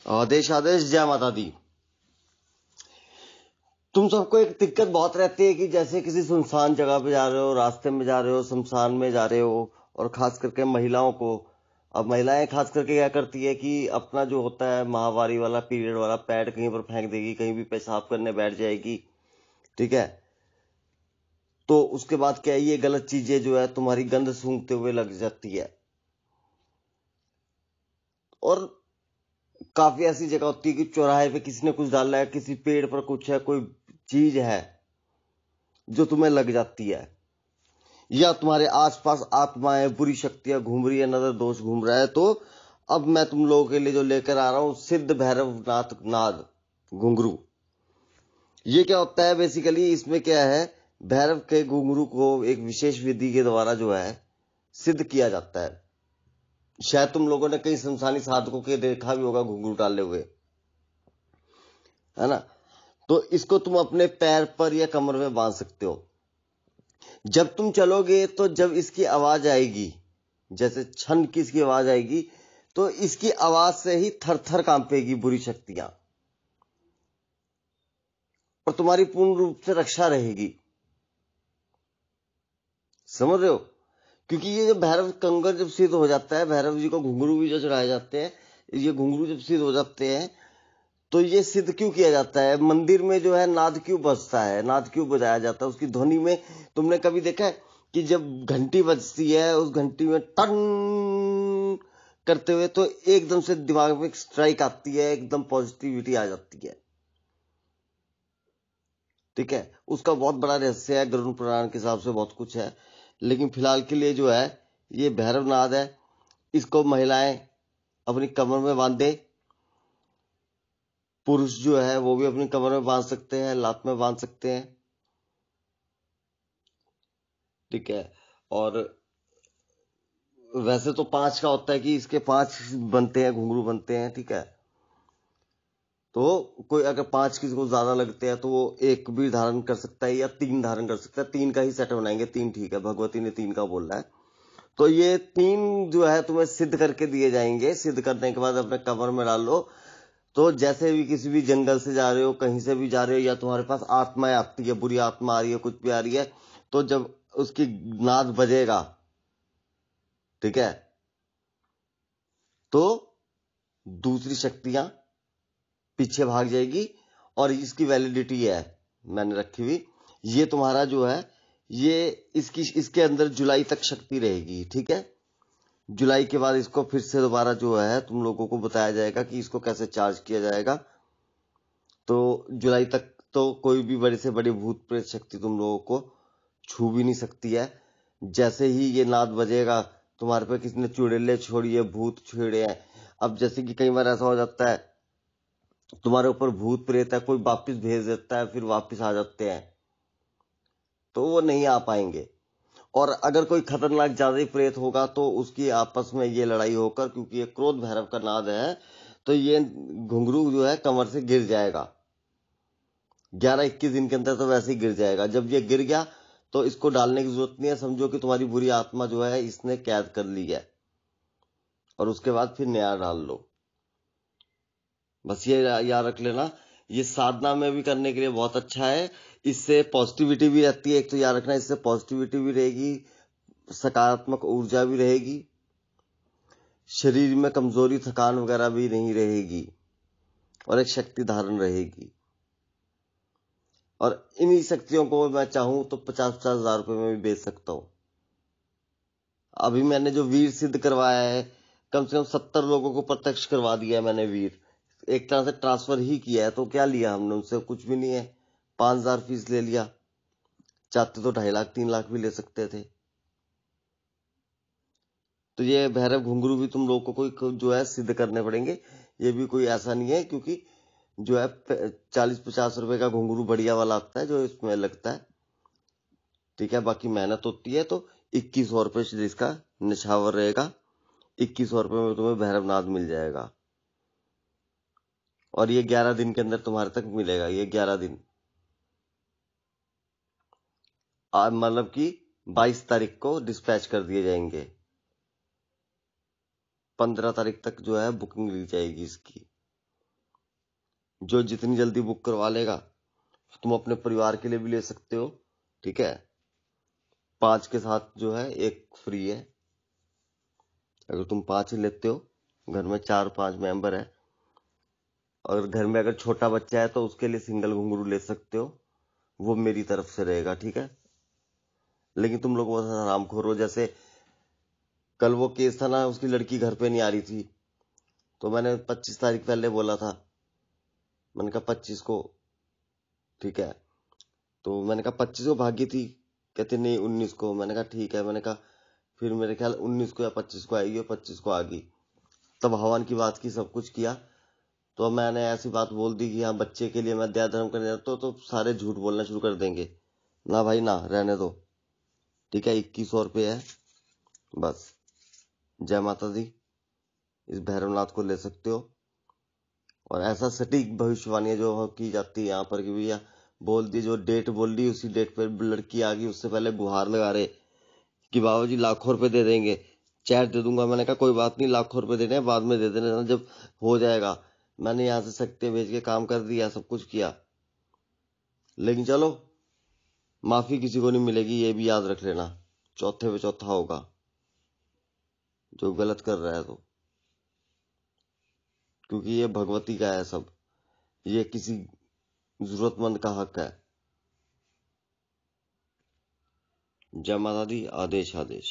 आदेश आदेश, जय माता दी। तुम सबको एक दिक्कत बहुत रहती है कि जैसे किसी सुनसान जगह पे जा रहे हो, रास्ते में जा रहे हो, शमशान में जा रहे हो, और खास करके महिलाओं को, अब महिलाएं खास करके क्या करती है कि अपना जो होता है माहवारी वाला पीरियड वाला पैड कहीं पर फेंक देगी, कहीं भी पेशाब करने बैठ जाएगी, ठीक है। तो उसके बाद क्या है, ये गलत चीजें जो है तुम्हारी गंध सूंघते हुए लग जाती है। और काफी ऐसी जगह होती है कि चौराहे पे किसी ने कुछ डाला है, किसी पेड़ पर कुछ है, कोई चीज है जो तुम्हें लग जाती है, या तुम्हारे आसपास आत्माएं बुरी शक्तियां घूम रही है, नजर दोष घूम रहा है। तो अब मैं तुम लोगों के लिए जो लेकर आ रहा हूं, सिद्ध भैरवनाथ नाद घुंघरू। ये क्या होता है बेसिकली, इसमें क्या है, भैरव के घुंघरू को एक विशेष विधि के द्वारा जो है सिद्ध किया जाता है। शायद तुम लोगों ने कई शमशानी साधकों के देखा भी होगा घुंघरू डाले हुए, है ना। तो इसको तुम अपने पैर पर या कमर में बांध सकते हो। जब तुम चलोगे तो जब इसकी आवाज आएगी, जैसे छन की इसकी आवाज आएगी, तो इसकी आवाज से ही थर थर कांपेगी बुरी शक्तियां, और तुम्हारी पूर्ण रूप से रक्षा रहेगी। समझ रहे हो? क्योंकि ये जब भैरव कंगर जब सिद्ध हो जाता है, भैरव जी को घुंघरू भी जो चढ़ाए जाते हैं, ये घुंघरू जब सिद्ध हो जाते हैं, तो ये सिद्ध क्यों किया जाता है, मंदिर में जो है नाद क्यों बजता है, नाद क्यों बजाया जाता है, उसकी ध्वनि में तुमने कभी देखा है कि जब घंटी बजती है, उस घंटी में टन करते हुए तो एकदम से दिमाग में स्ट्राइक आती है, एकदम पॉजिटिविटी आ जाती है, ठीक है। उसका बहुत बड़ा रहस्य है, गरुड़ पुराण के हिसाब से बहुत कुछ है, लेकिन फिलहाल के लिए जो है ये भैरवनाद है। इसको महिलाएं अपनी कमर में बांधे, पुरुष जो है वो भी अपनी कमर में बांध सकते हैं, लात में बांध सकते हैं, ठीक है। और वैसे तो 5 का होता है कि इसके 5 बनते हैं, घुंघरू बनते हैं, ठीक है। तो कोई अगर 5 किसी को ज्यादा लगते हैं तो वो 1 भी धारण कर सकता है या 3 धारण कर सकता है। 3 का ही सेट बनाएंगे, 3 ठीक है, भगवती ने 3 का बोला है। तो ये 3 जो है तुम्हें सिद्ध करके दिए जाएंगे। सिद्ध करने के बाद अपने कमर में डाल लो। तो जैसे भी किसी भी जंगल से जा रहे हो, कहीं से भी जा रहे हो, या तुम्हारे पास आत्माएं आती है, बुरी आत्मा आ रही है, कुछ भी आ रही है, तो जब उसकी नाद बजेगा, ठीक है, तो दूसरी शक्तियां पीछे भाग जाएगी। और इसकी वैलिडिटी है मैंने रखी हुई, ये तुम्हारा जो है ये इसके अंदर जुलाई तक शक्ति रहेगी, ठीक है। जुलाई के बाद इसको फिर से दोबारा जो है तुम लोगों को बताया जाएगा कि इसको कैसे चार्ज किया जाएगा। तो जुलाई तक तो कोई भी बड़े से बड़ी भूत प्रेत शक्ति तुम लोगों को छू भी नहीं सकती है। जैसे ही ये नाद बजेगा, तुम्हारे पे किसी ने चुड़ैले छोड़ी है, भूत छेड़े हैं। अब जैसे कि कई बार ऐसा हो जाता है तुम्हारे ऊपर भूत प्रेत है, कोई वापिस भेज देता है, फिर वापिस आ जाते हैं, तो वो नहीं आ पाएंगे। और अगर कोई खतरनाक ज्यादा ही प्रेत होगा तो उसकी आपस में ये लड़ाई होकर, क्योंकि ये क्रोध भैरव का नाद है, तो ये घुंघरू जो है कमर से गिर जाएगा। 11-21 दिन के अंदर तो वैसे ही गिर जाएगा। जब ये गिर गया तो इसको डालने की जरूरत नहीं है, समझो कि तुम्हारी बुरी आत्मा जो है इसने कैद कर ली है, और उसके बाद फिर नया डाल लो। बस ये याद रख लेना, ये साधना में भी करने के लिए बहुत अच्छा है। इससे पॉजिटिविटी भी रहती है, एक तो याद रखना, इससे पॉजिटिविटी भी रहेगी, सकारात्मक ऊर्जा भी रहेगी, शरीर में कमजोरी थकान वगैरह भी नहीं रहेगी, और एक शक्ति धारण रहेगी। और इन्हीं शक्तियों को मैं चाहूं तो 50-50 हजार रुपए में भी बेच सकता हूं। अभी मैंने जो वीर सिद्ध करवाया है, कम से कम 70 लोगों को प्रत्यक्ष करवा दिया है मैंने वीर, एक तरह से ट्रांसफर ही किया है। तो क्या लिया हमने उनसे, कुछ भी नहीं है, 5,000 फीस ले लिया। चाहते तो 2.5 लाख 3 लाख भी ले सकते थे। तो ये भैरव घुंघरू भी तुम लोग को कोई जो है सिद्ध करने पड़ेंगे, ये भी कोई ऐसा नहीं है, क्योंकि जो है 40-50 रुपए का घुंघरू बढ़िया वाला आता है जो इसमें लगता है, ठीक है। बाकी मेहनत होती है। तो 2100 रुपए से इसका निछावर रहेगा, 2100 रुपए में तुम्हें भैरवनाथ मिल जाएगा। और ये 11 दिन के अंदर तुम्हारे तक मिलेगा, ये 11 दिन, मतलब कि 22 तारीख को डिस्पैच कर दिए जाएंगे। 15 तारीख तक जो है बुकिंग ली जाएगी इसकी। जो जितनी जल्दी बुक करवा लेगा, तुम अपने परिवार के लिए भी ले सकते हो, ठीक है। 5 के साथ जो है 1 फ्री है। अगर तुम 5 ही लेते हो, घर में 4-5 मेंबर है, और घर में अगर छोटा बच्चा है तो उसके लिए सिंगल घुंघरू ले सकते हो, वो मेरी तरफ से रहेगा, ठीक है। लेकिन तुम लोग बहुत हरामखोर हो। जैसे कल वो केस था ना, उसकी लड़की घर पे नहीं आ रही थी, तो मैंने 25 तारीख पहले बोला था, मैंने कहा 25 को, ठीक है। तो मैंने कहा 25 को भागी थी, कहती नहीं 19 को। मैंने कहा ठीक है। मैंने कहा फिर मेरे ख्याल 19 को या 25 को आएगी, और 25 को आ गई। तब हवन की बात की, सब कुछ किया, तो मैंने ऐसी बात बोल दी कि हाँ बच्चे के लिए मैं दया धर्म करने जाता हूँ, तो सारे झूठ बोलना शुरू कर देंगे। ना भाई ना, रहने दो, ठीक है। 2100 रुपये है बस। जय माता दी। इस भैरवनाथ को ले सकते हो। और ऐसा सटीक भविष्यवाणी जो की जाती है यहाँ पर कि भैया बोल दी, जो डेट बोल दी उसी डेट पर लड़की आ गई, उससे पहले गुहार लगा रहे कि बाबा जी लाखों रुपए दे देंगे, चैट दे दूंगा। मैंने कहा कोई बात नहीं, लाखों रुपए देने हैं, बाद में दे देना जब हो जाएगा। मैंने यहाँ से शक्ति भेज के काम कर दिया, सब कुछ किया, लेकिन चलो माफी किसी को नहीं मिलेगी, ये भी याद रख लेना। चौथे पे चौथा होगा जो गलत कर रहा है तो, क्योंकि ये भगवती का है सब, ये किसी जरूरतमंद का हक है। जय माता दी। आदेश आदेश।